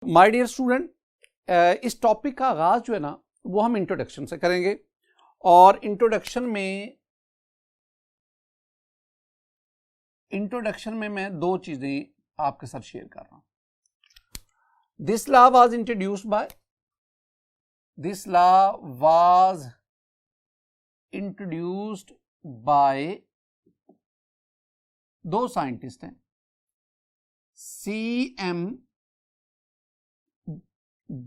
My dear student, इस topic का आगाज जो है ना वो हम इंट्रोडक्शन से करेंगे और इंट्रोडक्शन में मैं दो चीजें आपके साथ शेयर कर रहा हूं। This law was introduced by दो साइंटिस्ट हैं, C.M.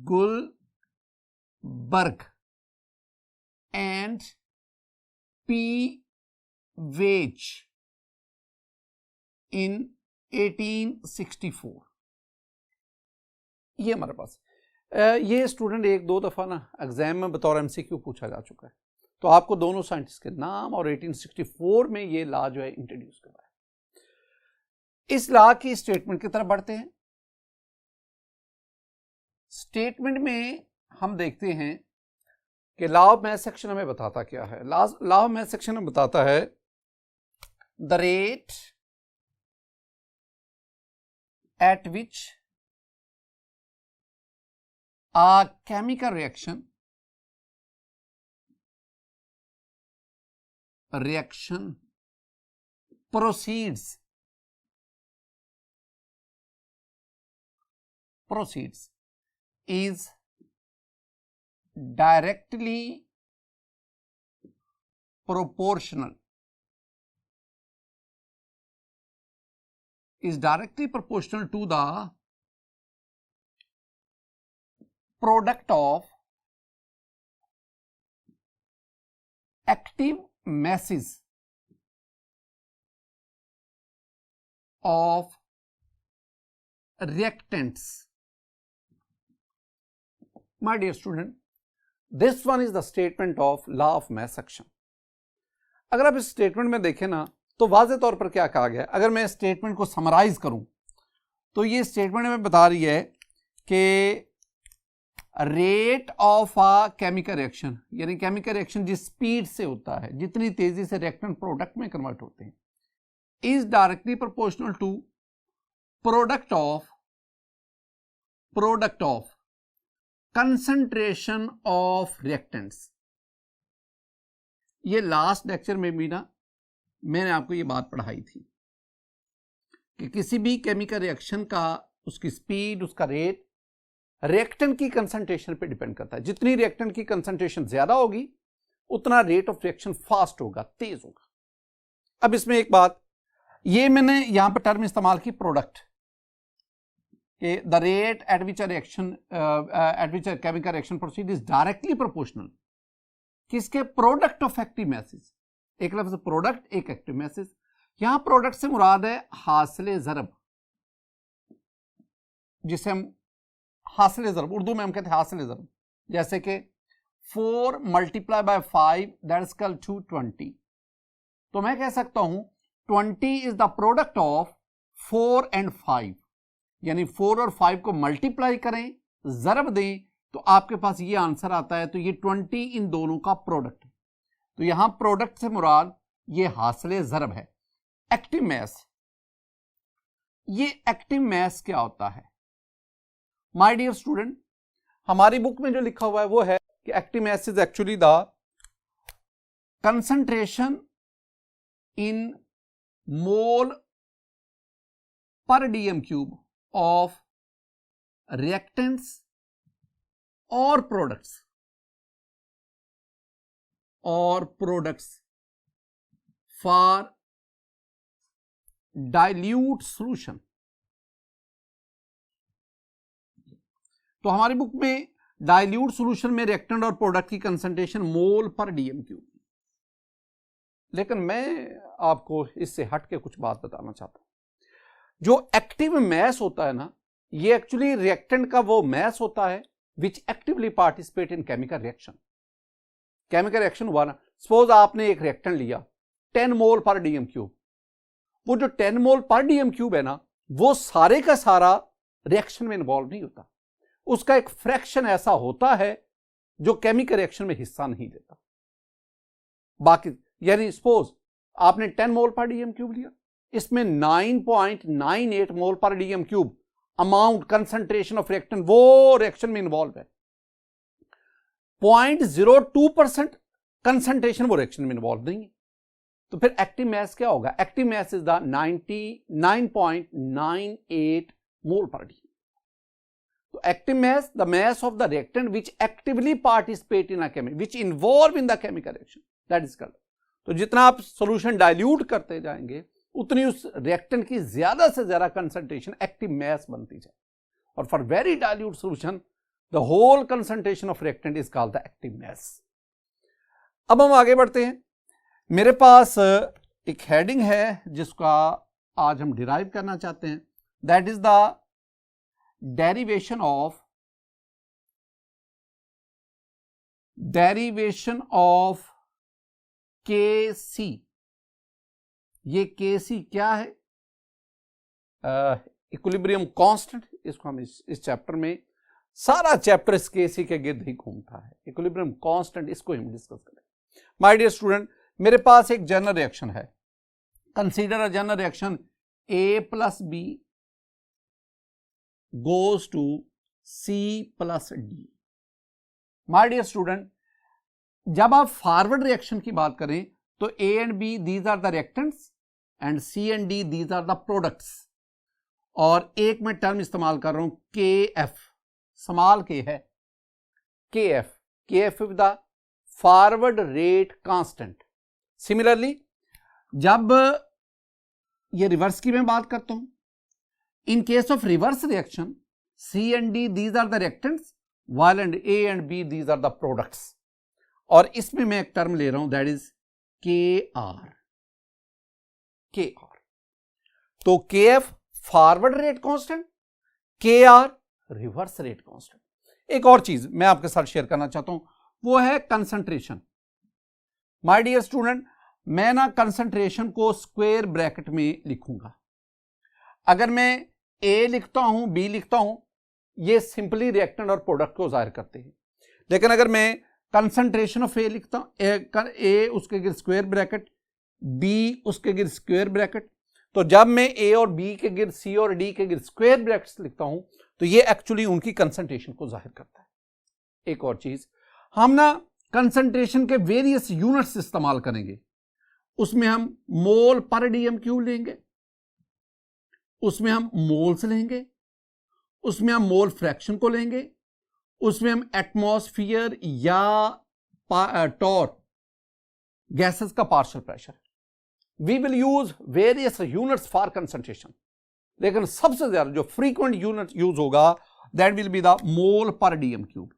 Gullberg and P. Veitch in 1864। ये हमारे पास ये स्टूडेंट एक दो दफा ना एग्जाम में बतौर MCQ पूछा जा चुका है, तो आपको दोनों साइंटिस्ट के नाम और 1864 में ये लॉ जो है इंट्रोड्यूस करवाया। इस लॉ की स्टेटमेंट की तरफ बढ़ते हैं। स्टेटमेंट में हम देखते हैं कि लॉ ऑफ मैथ सेक्शन हमें बताता क्या है। लॉ ऑफ मैथ सेक्शन में बताता है the rate at which a chemical reaction proceeds is directly proportional to the product of active masses of reactants। My dear student, this one is the statement of law of mass section। अगर आप इस statement में देखें ना तो वाज़े तौर पर क्या कहा गया। अगर मैं स्टेटमेंट को समराइज करूं तो ये स्टेटमेंट में बता रही है कि rate of a chemical reaction, यानी केमिकल रिएक्शन जिस स्पीड से होता है, जितनी तेजी से रिएक्टेंट प्रोडक्ट में कन्वर्ट होते हैं, is directly proportional to product of concentration of reactants. ये लास्ट लेक्चर में भी ना मैंने आपको ये बात पढ़ाई थी कि किसी भी केमिकल रिएक्शन का उसकी स्पीड, उसका रेट रिएक्टेंट की कंसंट्रेशन पे डिपेंड करता है। जितनी रिएक्टेंट की कंसंट्रेशन ज्यादा होगी उतना रेट ऑफ रिएक्शन फास्ट होगा, तेज होगा। अब इसमें एक बात, ये मैंने यहां पर टर्म इस्तेमाल की प्रोडक्ट के, the rate at which chemical reaction proceed is directly proportional किसके, प्रोडक्ट ऑफ एक्टिव मैसेज। एक लफ्ज प्रोडक्ट, एक एक्टिव मैसेज। यहां प्रोडक्ट से मुराद है हासिल ज़रब, जिसे हम हासिल ज़रब उर्दू में हम कहते हैं हासिल ज़रब। जैसे कि 4 × 5 दैट इज इक्वल टू 20। तो मैं कह सकता हूं 20 is the product of 4 and 5, यानी 4 और 5 को मल्टीप्लाई करें, ज़रब दें तो आपके पास ये आंसर आता है। तो ये 20 इन दोनों का प्रोडक्ट है। तो यहां प्रोडक्ट से मुराद ये हासिल ज़रब है। एक्टिव मैस, ये एक्टिव मैस क्या होता है? माय डियर स्टूडेंट, हमारी बुक में जो लिखा हुआ है वो है कि active mass is actually the concentration in mole per dm³ of reactants और प्रोडक्ट्स फॉर डाइल्यूट सॉल्यूशन। तो हमारी बुक में डाइल्यूट सॉल्यूशन में रिएक्टेंट और प्रोडक्ट की कंसंट्रेशन मोल पर dm³। लेकिन मैं आपको इससे हट के कुछ बात बताना चाहता हूं। जो एक्टिव मैस होता है ना, ये एक्चुअली रिएक्टेंट का वो मैस होता है which actively participate in chemical reaction. Chemical reaction हुआ ना, सपोज आपने एक रिएक्टेंट लिया 10 मोल पर dm³। वो जो 10 मोल पर dm³ है ना, वो सारे का सारा रिएक्शन में इन्वॉल्व नहीं होता। उसका एक फ्रैक्शन ऐसा होता है जो केमिकल रिएक्शन में हिस्सा नहीं लेता। बाकी यानी सपोज आपने 10 मोल पर dm³ लिया, इसमें 9.98 मोल per dm³ amount, concentration of reactant वो रिएक्शन में इन्वॉल्व है, 0.02% कंसंट्रेशन वो रिएक्शन में इन्वॉल्व नहीं है, तो फिर एक्टिव मास क्या होगा? एक्टिव मास इज द 99.98 मोल पर डी। तो active mass, the mass of the reactant which actively participate in a chemical, which involve in the chemical reaction, that is called. तो जितना आप सॉल्यूशन डाइल्यूट करते जाएंगे उतनी उस रिएक्टेंट की ज्यादा से ज्यादा कंसंट्रेशन एक्टिव मास बनती जाए, और for very dilute solution the whole concentration of reactant is called the active mass. अब हम आगे बढ़ते हैं। मेरे पास एक हेडिंग है जिसका आज हम डिराइव करना चाहते हैं, that is the derivation of Kc। ये Kc क्या है? Equilibrium constant. इसको हम इस चैप्टर में, सारा चैप्टर इस Kc के गिर्द ही घूमता है, इक्विलिब्रियम कांस्टेंट, इसको हम डिस्कस करें। माय डियर स्टूडेंट, मेरे पास एक जनरल रिएक्शन है, consider a general reaction A + B goes to C + D। My dear student, जब आप फॉरवर्ड रिएक्शन की बात करें तो A and B these are the reactants and C and D these are the products, और एक मैं टर्म इस्तेमाल कर रहा हूं KF, स्मॉल के है KF with the forward rate constant. Similarly जब ये रिवर्स की मैं बात करता हूं, in case of reverse reaction C and D these are the reactants while and A and B these are the products, और इसमें मैं एक टर्म ले रहा हूं दैट इज KR। तो KF forward rate constant, KR reverse rate constant. एक और चीज मैं आपके साथ शेयर करना चाहता हूं, वो है कंसंट्रेशन। माय डियर स्टूडेंट, मैं ना कंसंट्रेशन को स्क्वायर ब्रैकेट में लिखूंगा। अगर मैं A लिखता हूं, B लिखता हूं, ये सिंपली रिएक्टेंट और प्रोडक्ट को जाहिर करते हैं, लेकिन अगर मैं कंसंट्रेशन ऑफ A लिखता हूं, A उसके गिर्द स्क्वायर ब्रैकेट, B उसके गिर्द स्क्वायर ब्रैकेट, तो जब मैं A और B के गिर्द, C और D के गिर्द स्क्वायर ब्रैकेट्स लिखता हूं तो ये एक्चुअली उनकी कंसंट्रेशन को जाहिर करता है। एक और चीज, हम ना कंसंट्रेशन के वेरियस यूनिट्स इस्तेमाल करेंगे। उसमें हम मोल पर डीएम क्यूब लेंगे, उसमें हम मोल्स लेंगे, उसमें हम मोल फ्रैक्शन को लेंगे, उसमें हम एटमॉस्फेयर या टॉर गैसेस का partial pressure. We will use various units for concentration, लेकिन सबसे ज्यादा जो फ्रीक्वेंट यूनिट यूज होगा that will be the mole per dm cube.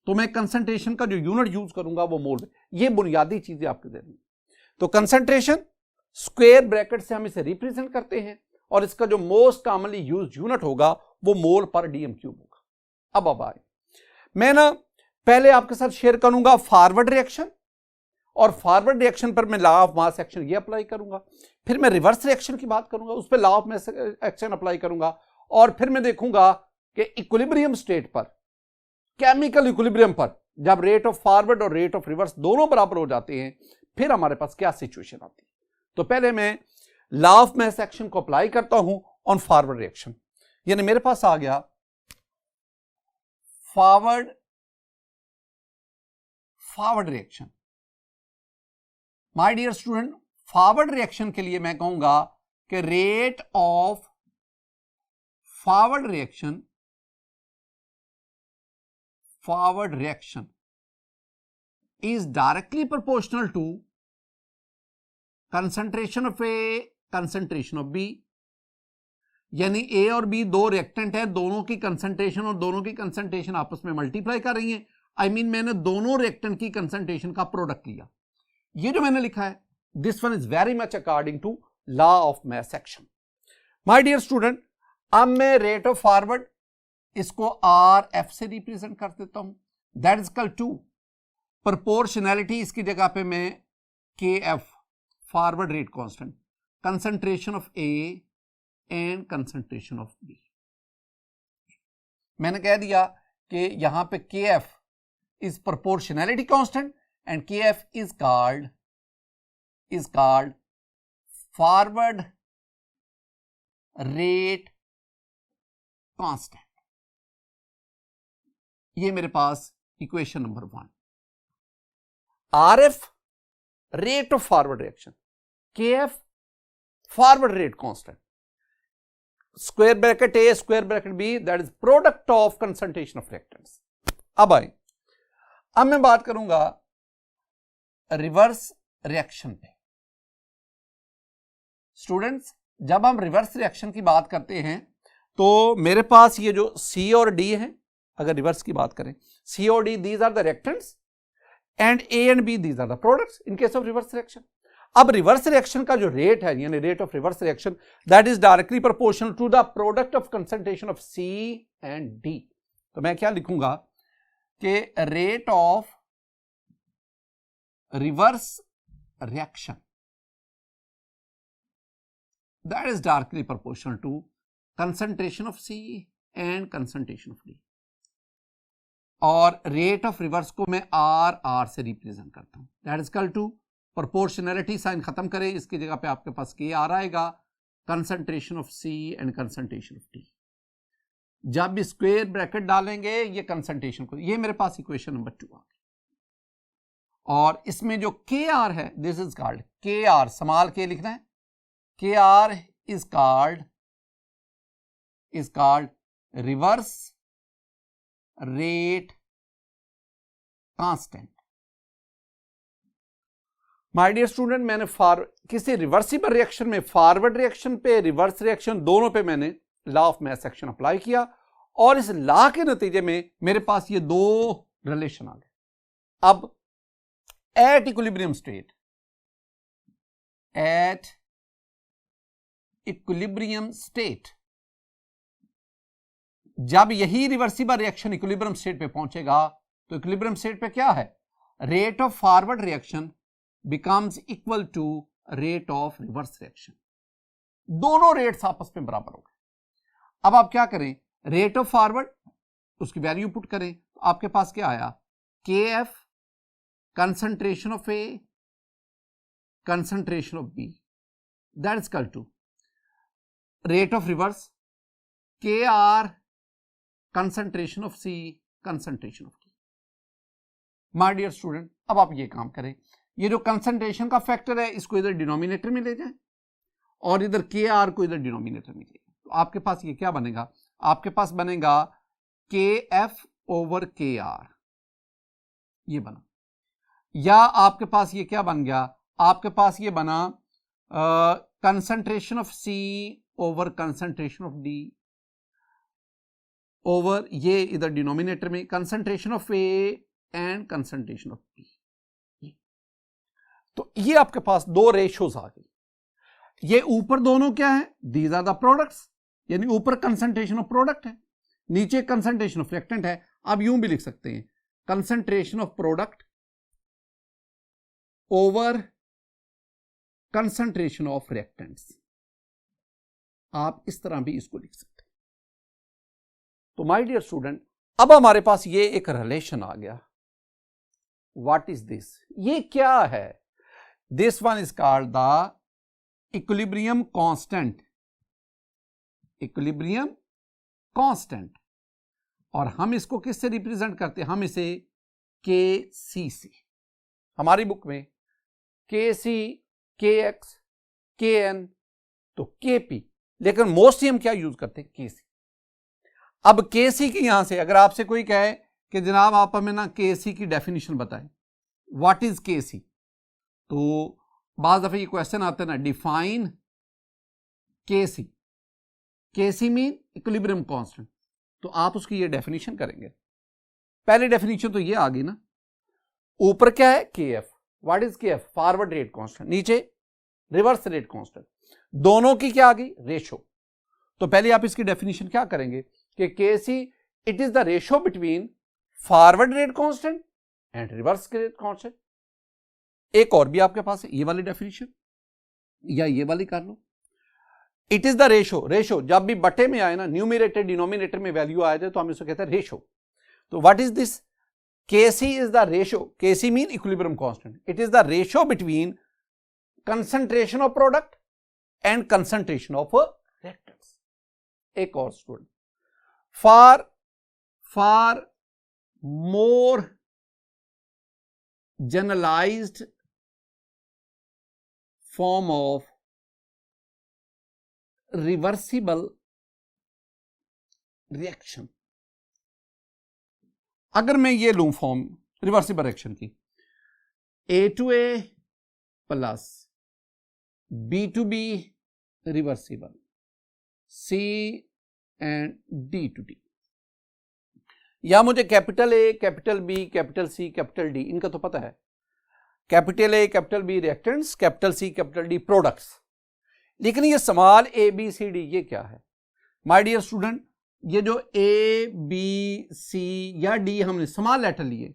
तो मैं कंसंट्रेशन का जो यूनिट यूज करूंगा वो मोल। ये बुनियादी चीजें आपके जहन में। तो कंसंट्रेशन स्क्वायर ब्रैकेट से हम इसे रिप्रेजेंट करते हैं, और इसका जो मोस्ट कॉमनली यूज यूनिट होगा वो मोल पर डीएम क्यूब होगा। अब आए, मैं ना पहले आपके साथ शेयर करूंगा फॉरवर्ड रिएक्शन, और फॉरवर्ड रिएक्शन पर मैं लॉ ऑफ मास एक्शन ये अप्लाई करूंगा, फिर मैं रिवर्स रिएक्शन की बात करूंगा, उस पर law of mass action apply करूंगा, और फिर मैं देखूंगा कि इक्विलिब्रियम स्टेट पर, केमिकल इक्विलिब्रियम पर, जब रेट ऑफ फॉरवर्ड और रेट ऑफ रिवर्स दोनों बराबर हो जाते हैं फिर हमारे पास क्या सिचुएशन आती है। तो पहले मैं लॉ ऑफ मास एक्शन को अप्लाई करता हूं ऑन फॉरवर्ड रिएक्शन, यानी मेरे पास आ गया forward reaction. My dear student, forward reaction के लिए मैं कहूंगा कि rate of forward reaction is directly proportional to concentration of A, concentration of B। यानी A और B दो रिएक्टेंट है, दोनों की कंसंट्रेशन और दोनों की कंसंट्रेशन आपस में मल्टीप्लाई कर रही है। आई मीन मैंने दोनों रिएक्टेंट की कंसंट्रेशन का प्रोडक्ट लिया। ये जो मैंने लिखा है, this one is very much according to law of mass action. My dear student, अब मैं रेट ऑफ फॉरवर्ड इसको RF से रिप्रेजेंट कर देता हूं, that is equal to proportionality, इसकी जगह पे मैं KF forward rate constant, concentration of A and concentration of B। मैंने कह दिया कि यहां पे KF is proportionality constant and KF is called forward rate constant. ये मेरे पास equation number 1। RF rate of forward reaction, KF forward rate constant, square bracket A square bracket B that is product of concentration of reactants. अब मैं बात करूंगा reverse reaction पे। Students, जब हम reverse reaction की बात करते हैं तो मेरे पास ये जो C और D है, अगर रिवर्स की बात करें, C और D these are the reactants and A and B these are the products in case of reverse reaction. अब रिवर्स रिएक्शन का जो रेट है, यानी rate of reverse reaction, that is directly proportional to the product of concentration of C and D। तो मैं क्या लिखूंगा कि rate of reverse reaction that is directly proportional to concentration of C and concentration of D। और rate of reverse को मैं R से represent करता हूं, that is equal to proportionality sign खत्म करें, इसकी जगह पे आपके पास KR आएगा, concentration of C and concentration of D। जब भी स्क्वायर ब्रैकेट डालेंगे ये कंसंट्रेशन को, ये मेरे पास इक्वेशन नंबर 2 आ गई। और इसमें जो KR है, this is called KR, small k लिखना है, KR is called reverse rate constant। My dear student, मैंने किसी रिवर्सिबल रिएक्शन में, फॉरवर्ड रिएक्शन पे, रिवर्स रिएक्शन, दोनों पे मैंने law of mass action apply किया और इस लॉ के नतीजे में मेरे पास ये दो रिलेशन आ गए। अब at equilibrium state, at equilibrium state, जब यही रिवर्सिबल रिएक्शन इक्विलिब्रियम स्टेट पे पहुंचेगा तो इक्विलिब्रियम स्टेट पे क्या है, rate of forward reaction becomes equal to rate of reverse reaction. दोनों रेट्स आपस में बराबर हो गए। अब आप क्या करें, रेट ऑफ फॉरवर्ड उसकी वैल्यू पुट करें, तो आपके पास क्या आया, KF concentration of A concentration of B that is equal to rate of reverse KR concentration of C concentration of D। My dear student, अब आप ये काम करें, ये जो कंसंट्रेशन का फैक्टर है इसको इधर डिनोमिनेटर में ले जाएं और इधर KR को इधर डिनोमिनेटर में ले जाएं, तो आपके पास ये क्या बनेगा, आपके पास बनेगा KF ओवर KR, ये बना, या आपके पास ये क्या बन गया, आपके पास ये बना concentration of C over concentration of D over ये इधर डिनोमिनेटर में concentration of A and concentration of B। तो ये आपके पास दो रेशियोज आ गई। ये ऊपर दोनों क्या है, दीज आर द प्रोडक्ट्स, यानी ऊपर कंसंट्रेशन ऑफ प्रोडक्ट है, नीचे कंसंट्रेशन ऑफ रिएक्टेंट है। आप यूं भी लिख सकते हैं, concentration of product over concentration of reactants, आप इस तरह भी इसको लिख सकते हैं। तो माय डियर स्टूडेंट, अब हमारे पास ये एक रिलेशन आ गया। व्हाट इज दिस, ये क्या है, this one is called the equilibrium constant, equilibrium constant. और हम इसको किससे रिप्रेजेंट करते हैं, हम इसे KC से, हमारी बुक में KC, KX, KN, तो KP, लेकिन मोस्टली हम क्या यूज करते हैं, KC। अब KC की यहां से अगर आपसे कोई कहे कि जनाब आप हमें ना KC की डेफिनेशन बताएं, व्हाट इज KC, तो बाज दफे ये क्वेश्चन आता है ना, define KC, KC mean equilibrium constant, तो आप उसकी ये डेफिनेशन करेंगे। पहली डेफिनेशन तो ये आ गई ना, ऊपर क्या है KF, what is KF, forward rate constant, नीचे रिवर्स रेट कांस्टेंट, दोनों की क्या आ गई, रेशो। तो पहले आप इसकी डेफिनेशन क्या करेंगे कि KC it is the ratio between forward rate constant and reverse rate constant. एक और भी आपके पास है, ये वाली डेफिनेशन या ये वाली कर लो, it is the ratio, ratio जब भी बटे में आए ना, न्यूमरेटर डिनोमिनेटर में वैल्यू आए थे तो हम इसको कहते हैं रेशो। तो what is this, KC is the ratio, KC mean equilibrium constant, it is the ratio between concentration of product and concentration of reactants। एक और student, for more generalized form of reversible reaction, अगर मैं ये लूं form reversible reaction की, A2A plus B2B reversible, C and D2D, या मुझे capital A, capital B, capital C, capital D, इनका तो पता है, capital A, capital B reactants, capital C, capital D products, लेकिन ये small A B C D ये क्या है? माय डियर स्टूडेंट, ये जो A B C या D हमने स्मॉल लेटर लिए,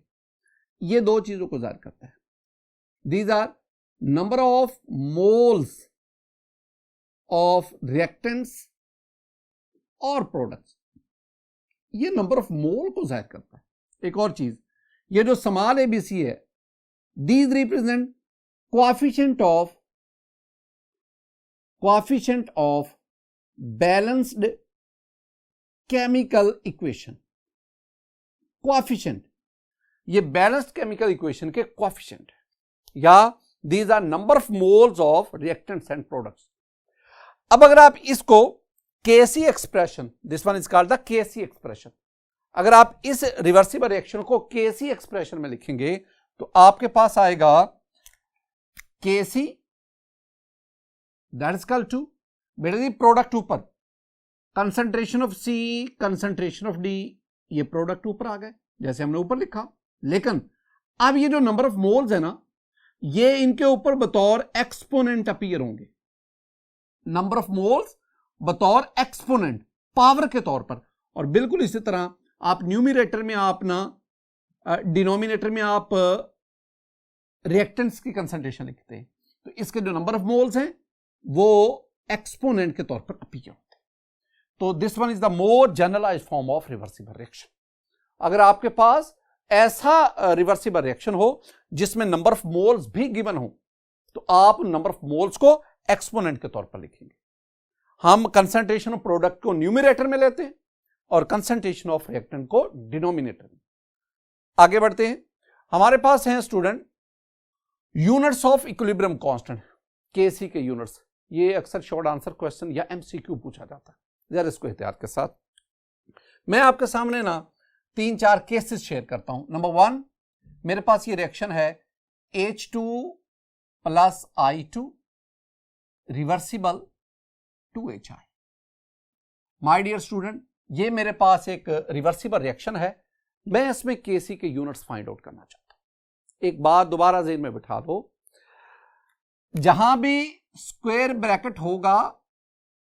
ये दो चीजों को जाहिर करता है। These are number of moles of reactants और प्रोडक्ट्स, ये नंबर ऑफ मोल को जाहिर करता है। एक और चीज, ये जो स्मॉल A B C है, these represent coefficient of balanced chemical equation, coefficient, ये बैलेंस्ड केमिकल इक्वेशन के कोएफिशिएंट, या these are number of moles of reactants and products. अब अगर आप इसको केसी expression, this one is called the KC expression, अगर आप इस रिवर्सिबल रिएक्शन को केसी एक्सप्रेशन में लिखेंगे तो आपके पास आएगा KC that is equal to, बेटा जी प्रोडक्ट ऊपर, concentration of C, concentration of D, ये प्रोडक्ट ऊपर आ गए जैसे हमने ऊपर लिखा, लेकिन अब ये जो नंबर ऑफ मोल्स है ना, ये इनके ऊपर बतौर एक्सपोनेंट अपीयर होंगे, नंबर ऑफ मोल्स बतौर एक्सपोनेंट, पावर के तौर पर। और बिल्कुल इसी तरह आप न्यूमिनेटर में आप ना, डिनोमिनेटर में आप रिएक्टेंट्स की कंसंट्रेशन लिखते हैं, तो इसके जो नंबर ऑफ मोल्स हैं वो एक्सपोनेंट के तौर पर अपीयर होते हैं। तो this one is the more generalised form of reversible reaction. अगर आपके पास ऐसा रिवर्सिबल रिएक्शन हो जिसमें नंबर ऑफ मोल्स भी गिवन हो, तो आप नंबर ऑफ मोल्स को एक्सपोनेंट के तौर पर लिखेंगे। हम कंसंट्रेशन ऑफ प्रोडक्ट को न्यूमिनेटर में लेते हैं और कंसंट्रेशन ऑफ रिएक्टेंट को डिनोमिनेटर में। आगे बढ़ते हैं, हमारे पास हैं student units of equilibrium constant, KC के यूनिट्स। ये अक्सर शॉर्ट आंसर क्वेश्चन या एमसीक्यू पूछा जाता है, जरा इसको एहतियात के साथ। मैं आपके सामने ना 3-4 केसेस शेयर करता हूं। नंबर 1, मेरे पास ये रिएक्शन है H2 plus I2 reversible 2HI। My dear student, ये मेरे पास एक रिवर्सिबल रिएक्शन है, मैं इसमें केसी के यूनिट्स फाइंड आउट करना चाहता हूं। एक बात दोबारा ज़हन में बिठा दो, जहां भी स्क्वायर ब्रैकेट होगा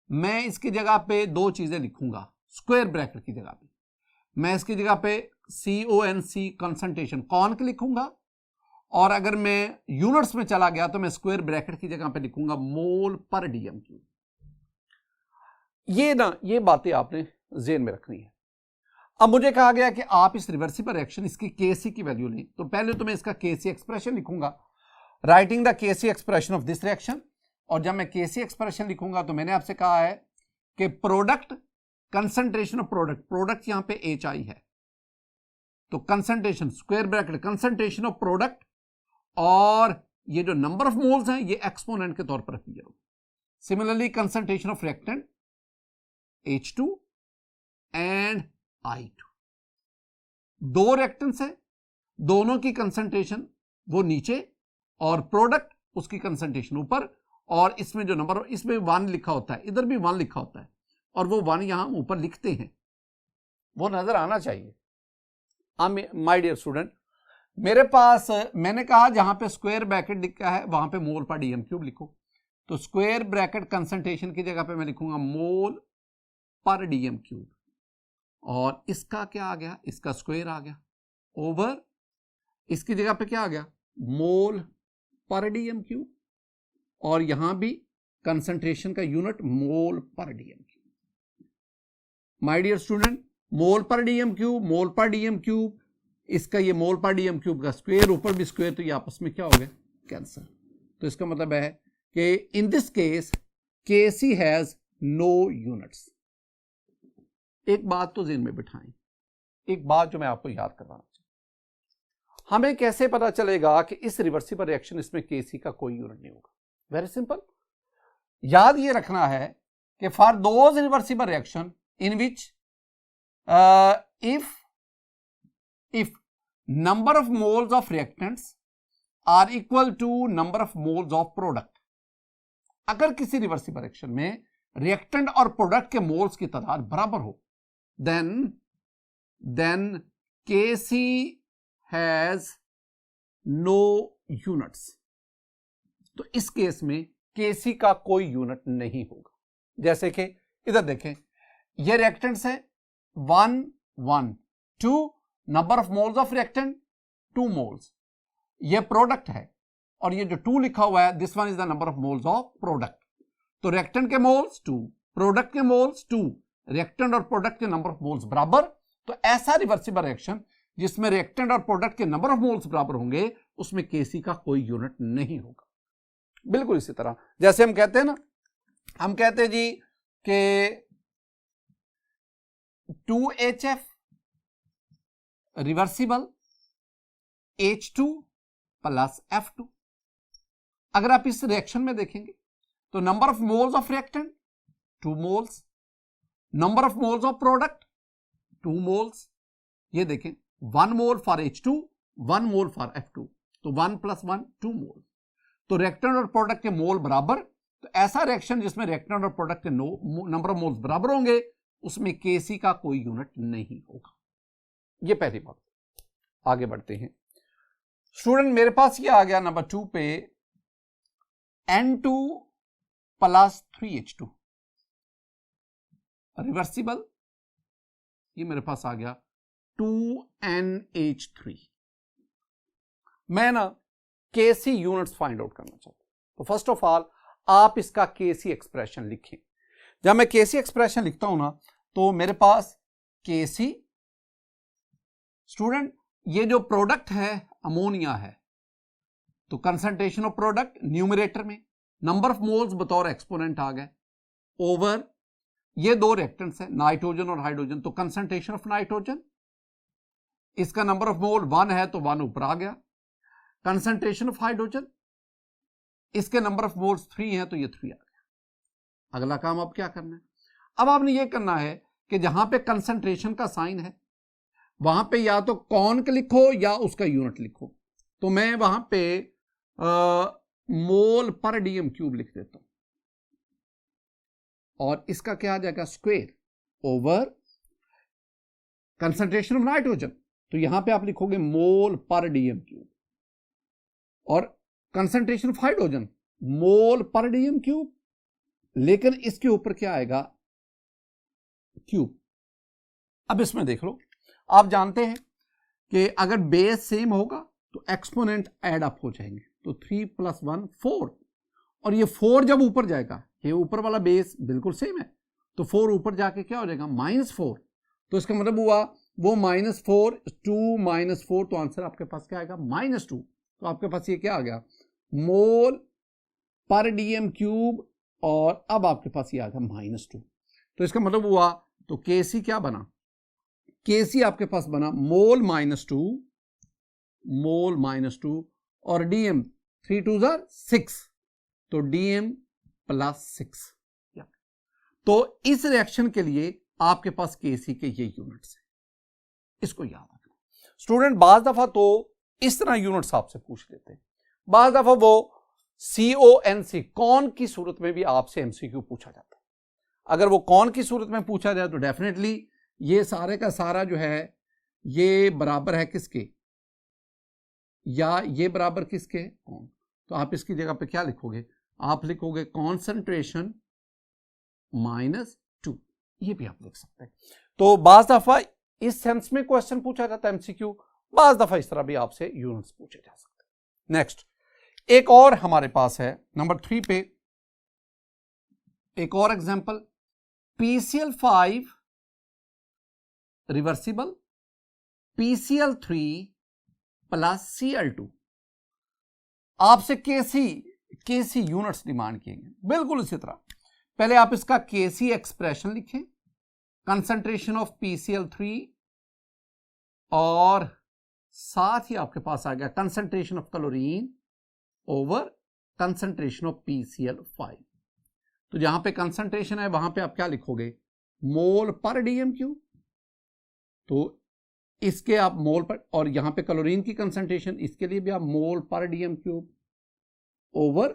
मैं इसकी जगह पे दो चीजें लिखूंगा। स्क्वायर ब्रैकेट की जगह पे मैं इसकी जगह पे CONC कंसंट्रेशन कॉन के लिखूंगा, और अगर मैं यूनिट्स में चला गया तो मैं स्क्वायर ब्रैकेट की जगह पे लिखूंगा मोल पर डीएम क्यूब। ये बातें आपने ज़हन में रखनी है। अब मुझे कहा गया कि आप इस रिवर्सिबल रिएक्शन, इसकी केसी की वैल्यू लें, तो पहले तो मैं इसका केसी एक्सप्रेशन लिखूंगा, writing the KC expression of this reaction. और जब मैं केसी एक्सप्रेशन लिखूंगा तो मैंने आपसे कहा है कि प्रोडक्ट कंसंट्रेशन ऑफ प्रोडक्ट यहां पे HI है, तो concentration square bracket concentration of product, और ये जो नंबर ऑफ मोल्स हैं ये एक्सपोनेंट के तौर पर अपीयर होगा। Similarly concentration of reactant H2 and I2, दो रिएक्टेंट्स है, दोनों की कंसंट्रेशन वो नीचे और प्रोडक्ट उसकी कंसंट्रेशन ऊपर, और इसमें जो नंबर, इसमें 1 लिखा होता है, इधर भी 1 लिखा होता है, और वो 1 यहां ऊपर लिखते हैं, वो नजर आना चाहिए। माय डियर स्टूडेंट, मेरे पास मैंने कहा जहां पे स्क्वायर ब्रैकेट लिखा है वहां पे मोल पर डीएम क्यूब लिखो, तो स्क्वायर ब्रैकेट कंसंट्रेशन की जगह पे मैं लिखूंगा मोल पर डीएम क्यूब, और इसका क्या आ गया, इसका स्क्वायर आ गया, ओवर इसकी जगह पे क्या आ गया, मोल पर डीएम क्यूब, और यहां भी कंसंट्रेशन का unit mole per dm cube. My dear student, mole per dm cube, mole per dm cube, इसका ये मोल पर डीएम क्यूब का स्क्वायर, ऊपर भी स्क्वायर, तो ये आपस में क्या हो गया, कैंसिल। तो इसका मतलब है कि in this case KC has no units. एक बात तो ज़हन में बिठाएं, एक बात जो मैं आपको याद करवाना चाहूँ, हमें कैसे पता चलेगा कि इस रिवर्सिबल रिएक्शन इसमें केसी का कोई यूनिट नहीं होगा? वेरी सिंपल, याद ये रखना है कि for those reversible reaction in which if number of moles of reactants are equal to number of moles of product, अगर किसी रिवर्सिबल रिएक्शन में रिएक्टेंट और प्रोडक्ट के मोल्स की तादाद बराबर हो, then Kc has no units, तो इस केस में Kc का कोई यूनिट नहीं होगा। जैसे कि इधर देखें, ये रिएक्टेंट्स है 1 1 2, number of moles of reactant 2 moles, ये प्रोडक्ट है और ये जो 2 लिखा हुआ है this one is the number of moles of product. तो रिएक्टेंट के मोल्स 2, प्रोडक्ट के मोल्स 2, रिएक्टेंट और प्रोडक्ट के नंबर ऑफ मोल्स बराबर। तो ऐसा रिवर्सिबल रिएक्शन जिसमें रिएक्टेंट और प्रोडक्ट के नंबर ऑफ मोल्स बराबर होंगे उसमें केसी का कोई यूनिट नहीं होगा। बिल्कुल इसी तरह जैसे हम कहते हैं ना, हम कहते हैं जी कि 2HF reversible H2 plus F2। अगर आप इस रिएक्शन में देखेंगे तो number of moles of reactant 2 moles, number of moles of product 2 moles, ये देखें 1 मोल for H2 1 mole for F2, तो 1 + 1 2 मोल। तो रिएक्टेंट और प्रोडक्ट के मोल बराबर, तो ऐसा रिएक्शन जिसमें रिएक्टेंट और प्रोडक्ट के नंबर ऑफ मोल्स बराबर होंगे उसमें Kc का कोई यूनिट नहीं होगा। ये पहली बात। आगे बढ़ते हैं स्टूडेंट, मेरे पास ये आ गया नंबर 2 पे N2 + 3H2 रिवर्सिबल, ये मेरे पास आ गया 2NH3। मैं ना Kc यूनिट्स फाइंड आउट करना चाहता हूं, तो फर्स्ट ऑफ ऑल आप इसका Kc एक्सप्रेशन लिखें। जब मैं Kc एक्सप्रेशन लिखता हूं ना तो मेरे पास Kc स्टूडेंट, ये जो प्रोडक्ट है अमोनिया है, तो कंसंट्रेशन ऑफ प्रोडक्ट न्यूमरेटर में, नंबर ऑफ मोल्स बतौर एक्सपोनेंट आ गए, ओवर ये 2 रिएक्टेंट्स हैं नाइट्रोजन और हाइड्रोजन, तो कंसंट्रेशन ऑफ नाइट्रोजन, इसका नंबर ऑफ मोल 1 है तो 1 ऊपर आ गया, कंसंट्रेशन ऑफ हाइड्रोजन, इसके नंबर ऑफ मोल्स 3 हैं तो ये 3 आ गया। अगला काम अब क्या करना है, अब आपने ये करना है कि जहां पे कंसंट्रेशन का साइन है वहां पे या तो कॉन्क लिखो या उसका यूनिट लिखो। तो मैं वहां पे मोल पर DM³ लिख देता हूं और इसका क्या आ जाएगा square over concentration of nitrogen, तो यहां पे आप लिखोगे मोल पर DM³ और concentration of hydrogen mole per DM³, लेकिन इसके ऊपर क्या आएगा क्यूब। अब इसमें देख लो, आप जानते हैं कि अगर बेस सेम होगा तो एक्सपोनेंट ऐड अप हो जाएंगे, तो 3 + 1 4, और ये 4 जब ऊपर जाएगा, ये ऊपर वाला बेस बिल्कुल सेम है, तो 4 ऊपर जाके क्या हो जाएगा -4, तो इसका मतलब हुआ वो -4 2 -4, तो आंसर आपके पास क्या आएगा -2। तो आपके पास ये क्या आ गया मोल पर DM³, और अब आपके पास ये आ गया -2, तो इसका मतलब हुआ तो Kc क्या बना, Kc आपके पास बना मोल -2 और DM 3 2 6, तो DM +6। तो इस रिएक्शन के लिए आपके पास Kc के ये यूनिट्स हैं, इसको याद रखना स्टूडेंट। बाज दफा तो इस तरह यूनिट्स आपसे पूछ लेते हैं, बाज दफा वो CONC कौन की सूरत में भी आपसे MCQ पूछा जाता है। अगर वो कौन की सूरत में पूछा जाए तो डेफिनेटली ये सारे का सारा जो है ये बराबर है किसके, या ये बराबर किसके कौन, तो आप इसकी जगह पे क्या लिखोगे, आप लिखोगे कॉन्सेंट्रेशन -2, ये भी आप लिख सकते हैं। तो बाज दफा इस सेंस में क्वेश्चन पूछा जाता है MCQ, बाज दफा इस तरह भी आपसे यूनिट्स पूछे जा सकते हैं। नेक्स्ट एक और हमारे पास है नंबर 3 पे एक और example, PCl5 reversible PCl3 + Cl2। आपसे Kc यूनिट्स डिमांड किए गए, बिल्कुल इसी तरह पहले आप इसका Kc एक्सप्रेशन लिखें कंसंट्रेशन ऑफ PCl3 और साथ ही आपके पास आ गया concentration of chlorine over concentration of PCl5। तो जहां पे कंसंट्रेशन है वहां पे आप क्या लिखोगे, मोल पर डीएम क्यूब। तो इसके आप मोल पर, और यहां पे क्लोरीन की कंसंट्रेशन, इसके लिए भी आप मोल per dm cube over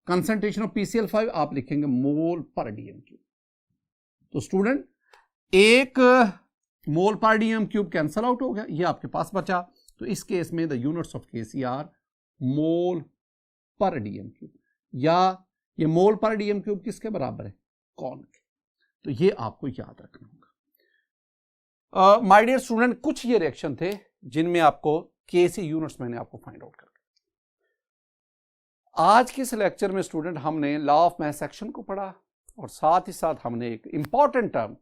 concentration of PCl5 आप लिखेंगे मोल पर डीएम क्यूब। तो स्टूडेंट एक मोल per dm cube cancel out हो गया, ये आपके पास बचा। तो इस केस में the units of KC are mole per dm cube, या ये मोल पर डीएम क्यूब किसके बराबर है, कौन के। तो ये आपको याद रखना होगा। माय डियर स्टूडेंट, कुछ ये रिएक्शन थे जिनमें आपको केसी यूनिट्स मैंने आपको फाइंड आउट कर। आज के इस लेक्चर में स्टूडेंट हमने लॉ ऑफ मास एक्शन को पढ़ा और साथ ही साथ हमने एक इंपॉर्टेंट टर्म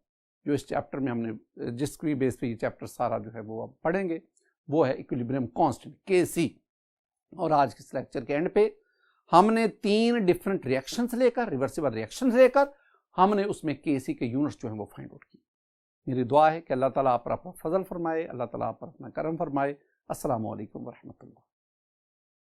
जो इस चैप्टर में हमने, जिसकी बेस पे ये चैप्टर सारा जो है वो आप पढ़ेंगे, वो है इक्विलिब्रियम कांस्टेंट केसी। और आज के इस लेक्चर के एंड पे हमने 3 डिफरेंट रिएक्शंस लेकर, रिवर्सिबल रिएक्शंस लेकर, हमने उसमें केसी के यूनिट्स जो हैं वो फाइंड आउट किए। मेरी दुआ है कि अल्लाह ताला आप पर अपना फजल फरमाए, अल्लाह ताला आप पर अपना करम फरमाए। अस्सलामु अलैकुम व रहमतुल्लाह।